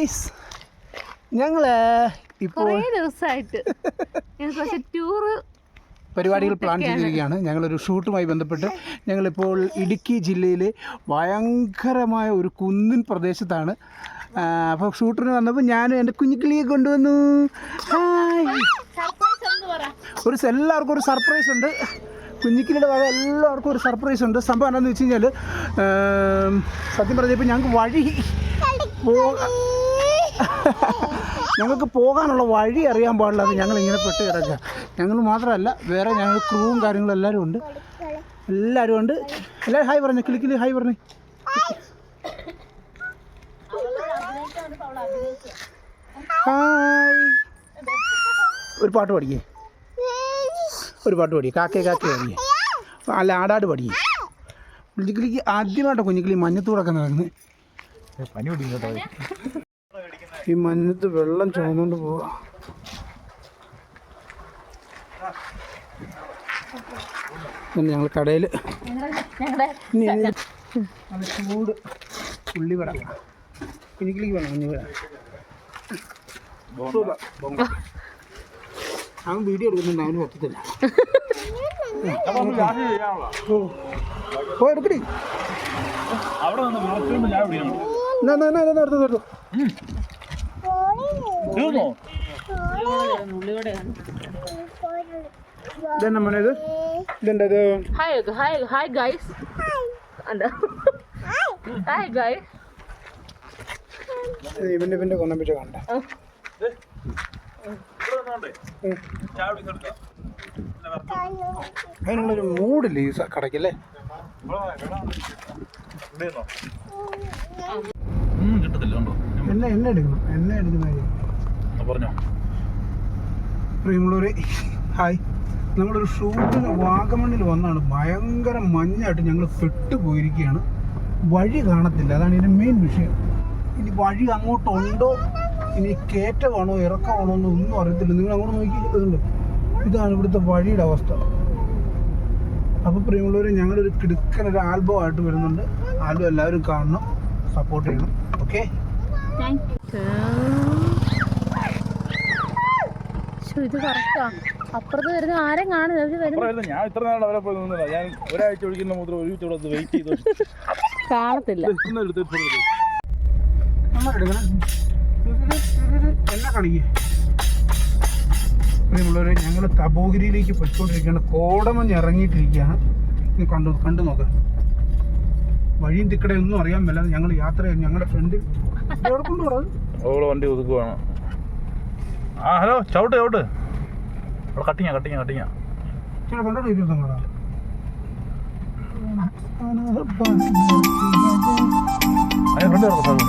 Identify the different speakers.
Speaker 1: Guys, ഞങ്ങള് ഇപ്പോൾ
Speaker 2: ദിവസമായിട്ട്
Speaker 1: പരിപാടികൾ പ്ലാൻ ചെയ്തിരിക്കുകയാണ്. ഞങ്ങളൊരു ഷൂട്ടുമായി ബന്ധപ്പെട്ട് ഞങ്ങളിപ്പോൾ ഇടുക്കി ജില്ലയിലെ ഭയങ്കരമായ ഒരു കുന്നിൻ പ്രദേശത്താണ്. അപ്പോൾ ഷൂട്ടിന് വന്നപ്പോൾ ഞാനും എൻ്റെ കുഞ്ഞിക്കിളിയെ കൊണ്ടുവന്നു. എല്ലാവർക്കും ഒരു സർപ്രൈസ് ഉണ്ട്. കുഞ്ഞിക്കിളിയുടെ വക എല്ലാവർക്കും ഒരു സർപ്രൈസ് ഉണ്ട്. സംഭവം എന്താണെന്ന് വെച്ച് കഴിഞ്ഞാൽ, സത്യം പറഞ്ഞപ്പോൾ ഞങ്ങൾക്ക് പോകാനുള്ള വഴി അറിയാൻ പാടില്ലാതെ ഞങ്ങളിങ്ങനെ പെട്ട് കിടക്കുക. ഞങ്ങൾ മാത്രമല്ല, വേറെ ഞങ്ങൾ ക്രൂവും കാര്യങ്ങളും എല്ലാവരും ഉണ്ട്. എല്ലാവരും ഹായ് പറഞ്ഞു. കിളിക്കിളി ഹായ് പറഞ്ഞു. ഹായ്. ഒരു പാട്ട് പഠിക്കേ, കാക്കേ പഠിക്കേ, അല്ല ആടാട് പഠിക്കേ. കുഞ്ഞിക്കിളിക്ക് ആദ്യമായിട്ടോ കുഞ്ഞിക്കിളി മഞ്ഞത്തൂടൊക്കെ നടക്കുന്നത്. പനി പിടിക്കുന്നോ? ഈ മഞ്ഞത്ത് വെള്ളം ചുമന്നുകൊണ്ട് പോവാ. ഞങ്ങൾ കടയിൽ ചൂട് ഉള്ളിവട, കുഞ്ഞിക്കിളിക്ക് വേണം കുഞ്ഞിവട. അവൻ വീഡിയോ എടുക്കുന്നുണ്ട്, അവന് പറ്റത്തില്ല. ഓ എടുക്കടി. ഇവന്റെ കൊന്നപ്പിച്ച കണ്ട അതിനുള്ളൊരു മൂടില്ല ഈ കടയ്ക്കല്ലേ. എണ്ണ എടുക്കുന്ന പ്രിയമുള്ളവരെ ഹായ്. നമ്മളൊരു ഷൂട്ടിന് വാഗമണ്ണിൽ വന്നാണ്. ഭയങ്കര മഞ്ഞായിട്ട് ഞങ്ങൾ പെട്ടുപോയിരിക്കുകയാണ്. വഴി കാണത്തില്ല, അതാണ് ഇതിൻ്റെ മെയിൻ വിഷയം. ഇനി വഴി അങ്ങോട്ടുണ്ടോ, ഇനി കയറ്റമാണോ ഇറക്കമാണോ എന്നൊന്നും അറിയത്തില്ല. നിങ്ങൾ അങ്ങോട്ട് നോക്കിയിട്ടുണ്ട്, ഇതാണ് ഇവിടുത്തെ വഴിയുടെ അവസ്ഥ. അപ്പോൾ പ്രിയമുള്ളവർ, ഞങ്ങളൊരു കിടുക്കനൊരു ആൽബം ആയിട്ട് വരുന്നുണ്ട്. ആൽബം എല്ലാവരും കാണണം, സപ്പോർട്ട് ചെയ്യണം. ഓക്കെ,
Speaker 2: ഇത് കറക്റ്റാ. അപ്പുറത്ത് വരുന്ന ആരും കാണുന്നില്ല.
Speaker 3: ഞാൻ ഇത്ര നാൾ അവരെ പോയി നിന്നില്ല. ഞാൻ ഒരാഴ്ച ഒഴിക്കുന്ന മൂത്രം ഒരു വെയിറ്റ് ചെയ്തു
Speaker 2: കാണത്തില്ല.
Speaker 1: എന്നെ കളിക്കേ. പ്രിയമുള്ളവരെ, ഞങ്ങൾ തപോഗിരിയിലേക്ക് പോയിക്കൊണ്ടിരിക്കുകയാണ്. കോടമഞ്ഞ് ഇറങ്ങിയിട്ടിരിക്കുകയാണ്. ഇനി കണ്ടു നോക്കാം. വഴിയും തിക്കടെ ഒന്നും അറിയാൻ മേലാതെ ഞങ്ങൾ യാത്ര ചെയ്യും. ഞങ്ങളുടെ ഫ്രണ്ട്
Speaker 3: വണ്ടി ഒതുക്കുവാണ്. ആ ഹലോ, ചവിട്ട് അവിടെ കട്ടിങ്ങ
Speaker 1: ചേട്ടാ കൊണ്ടോട്ട് ഇരുന്നോടാ.
Speaker 3: അതിന് ഫ്രണ്ട്